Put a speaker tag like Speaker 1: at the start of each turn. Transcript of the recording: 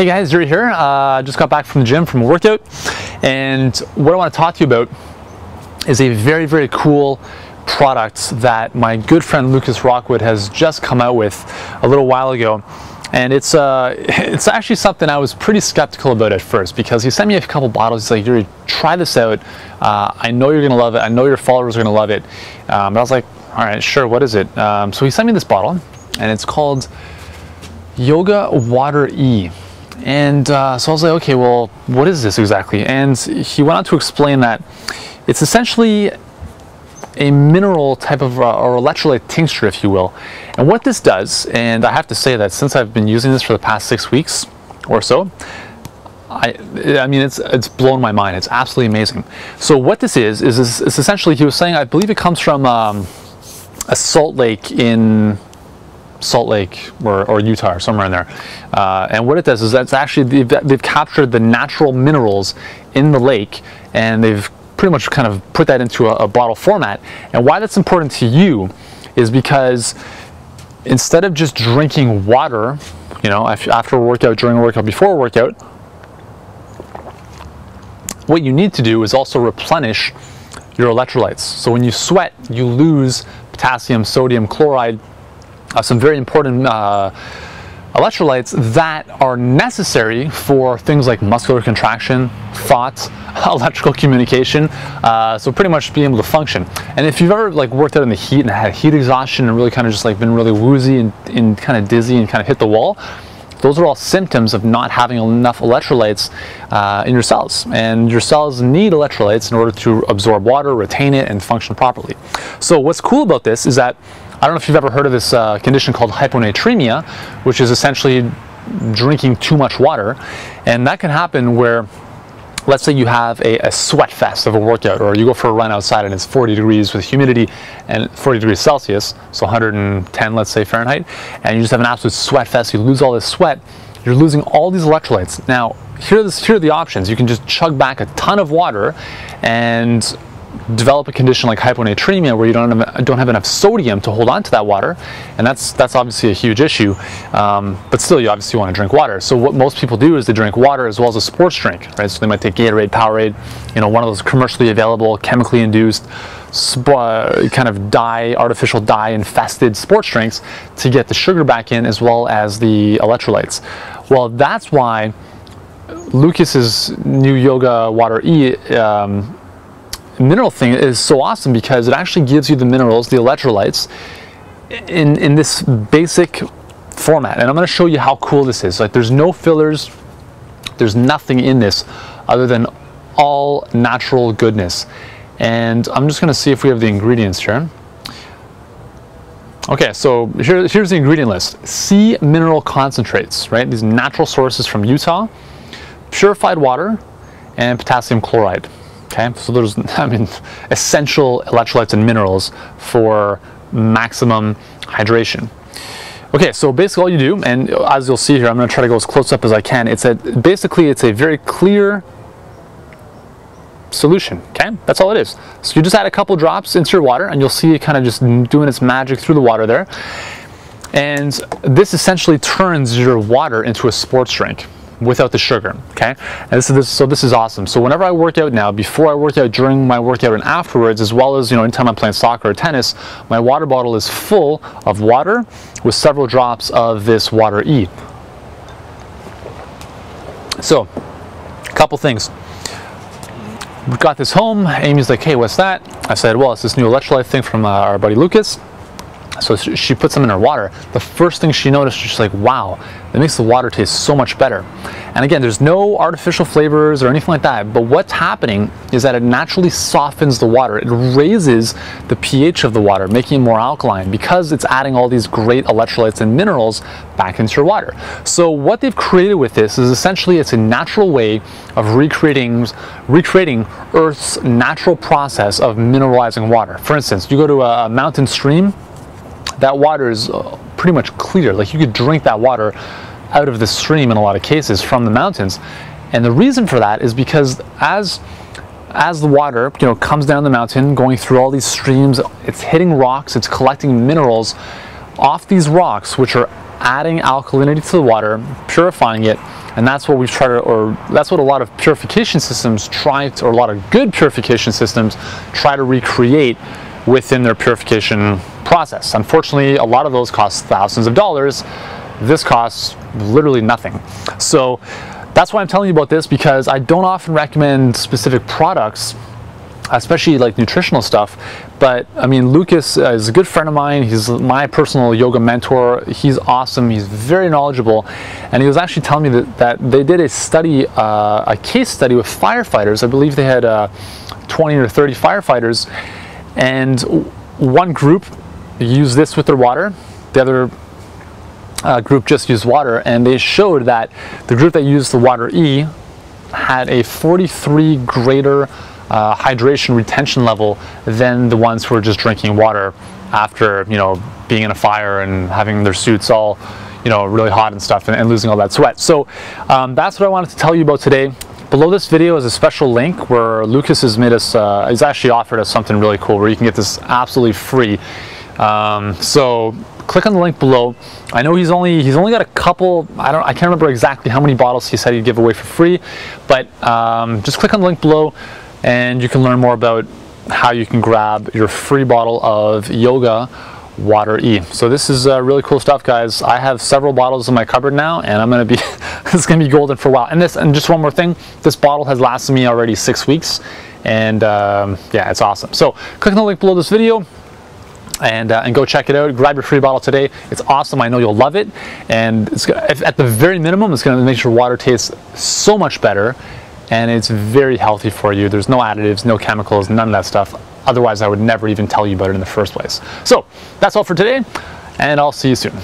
Speaker 1: Hey guys, Yuri here. Just got back from the gym from a workout, and what I want to talk to you about is a very, very cool product that my good friend Lucas Rockwood has just come out with a little while ago. And it's actually something I was pretty skeptical about at first, because he sent me a couple bottles. He's like, Yuri, try this out. I know you're gonna love it. I know your followers are gonna love it. But I was like, all right, sure, what is it? So he sent me this bottle, and it's called Yoga Water E. And so I was like, okay, well, what is this exactly? And he went on to explain that it's essentially a mineral type of or electrolyte tincture, if you will. And what this does, and I have to say that since I've been using this for the past 6 weeks or so, I mean, it's blown my mind. It's absolutely amazing. So what this is essentially, he was saying, I believe it comes from a salt lake in Salt Lake or Utah or somewhere in there, and what it does is that's actually they've captured the natural minerals in the lake, and they've pretty much kind of put that into a bottle format. And why that's important to you is because instead of just drinking water, you know, after a workout, during a workout, before a workout, what you need to do is also replenish your electrolytes. So when you sweat, you lose potassium, sodium, chloride, some very important electrolytes that are necessary for things like muscular contraction, thought, electrical communication, so pretty much being able to function. And if you've ever like worked out in the heat and had heat exhaustion and really kind of just like been really woozy and kind of dizzy and kind of hit the wall, those are all symptoms of not having enough electrolytes in your cells. And your cells need electrolytes in order to absorb water, retain it, and function properly. So what's cool about this is that, I don't know if you've ever heard of this condition called hyponatremia, which is essentially drinking too much water. And that can happen where, let's say you have a sweat fest of a workout, or you go for a run outside and it's 40 degrees with humidity and 40 degrees Celsius, so 110, let's say, Fahrenheit, and you just have an absolute sweat fest, you lose all this sweat, you're losing all these electrolytes. Now, here are the options. You can just chug back a ton of water and develop a condition like hyponatremia, where you don't have enough sodium to hold on to that water, and that's obviously a huge issue. But still, you obviously want to drink water. So what most people do is they drink water as well as a sports drink, right? So they might take Gatorade, Powerade, you know, one of those commercially available, chemically induced, kind of artificial dye infested sports drinks to get the sugar back in as well as the electrolytes. Well, that's why Lucas's new Yoga Water E mineral thing is so awesome, because it actually gives you the minerals, the electrolytes, in this basic format. And I'm going to show you how cool this is. Like, there's no fillers, there's nothing in this other than all natural goodness. And I'm just going to see if we have the ingredients here. Okay, so here's the ingredient list. Sea mineral concentrates, right? These natural sources from Utah, purified water, and potassium chloride. Okay, so there's, I mean, essential electrolytes and minerals for maximum hydration. Okay, so basically all you do, and as you'll see here, I'm going to try to go as close up as I can. Basically it's a very clear solution. Okay, that's all it is. So you just add a couple drops into your water, and you'll see it kind of just doing its magic through the water there. And this essentially turns your water into a sports drink without the sugar. Okay, and so this is awesome. So whenever I work out now, before I work out, during my workout, and afterwards, as well as, you know, anytime I'm playing soccer or tennis, my water bottle is full of water with several drops of this Water E. So a couple things. We got this home. Amy's like, hey, what's that? I said, well, it's this new electrolyte thing from our buddy Lucas. So she puts them in her water. The first thing she noticed, she's like, wow, that makes the water taste so much better. And again, there's no artificial flavors or anything like that, but what's happening is that it naturally softens the water. It raises the pH of the water, making it more alkaline, because it's adding all these great electrolytes and minerals back into your water. So what they've created with this is essentially, it's a natural way of recreating Earth's natural process of mineralizing water. For instance, you go to a mountain stream, that water is pretty much clear. Like, you could drink that water out of the stream in a lot of cases from the mountains. And the reason for that is because as the water, you know, comes down the mountain, going through all these streams, it's hitting rocks, it's collecting minerals off these rocks, which are adding alkalinity to the water, purifying it, and that's what we've tried to, or that's what a lot of purification systems try to, or a lot of good purification systems try to recreate within their purification process. Unfortunately, a lot of those cost thousands of dollars. This costs literally nothing. So that's why I'm telling you about this, because I don't often recommend specific products, especially like nutritional stuff. But I mean, Lucas is a good friend of mine. He's my personal yoga mentor. He's awesome. He's very knowledgeable. And he was actually telling me that they did a study, a case study with firefighters. I believe they had 20 or 30 firefighters. And one group used this with their water. The other group just used water. And they showed that the group that used the Water E had a 43 greater hydration retention level than the ones who were just drinking water after, you know, being in a fire and having their suits all, you know, really hot and stuff, and losing all that sweat. So that's what I wanted to tell you about today. Below this video is a special link where Lucas has made us, he's actually offered us something really cool where you can get this absolutely free. So click on the link below. I know he's only got a couple, I can't remember exactly how many bottles he said he'd give away for free, but just click on the link below and you can learn more about how you can grab your free bottle of Yoga Water E. So this is really cool stuff, guys. I have several bottles in my cupboard now, and I'm gonna be it's gonna be golden for a while. And just one more thing, this bottle has lasted me already 6 weeks, and yeah, it's awesome. So click on the link below this video and go check it out. Grab your free bottle today. It's awesome. I know you'll love it, and it's at the very minimum, it's gonna make your water taste so much better, and it's very healthy for you. There's no additives, no chemicals, none of that stuff. Otherwise, I would never even tell you about it in the first place. So that's all for today, and I'll see you soon.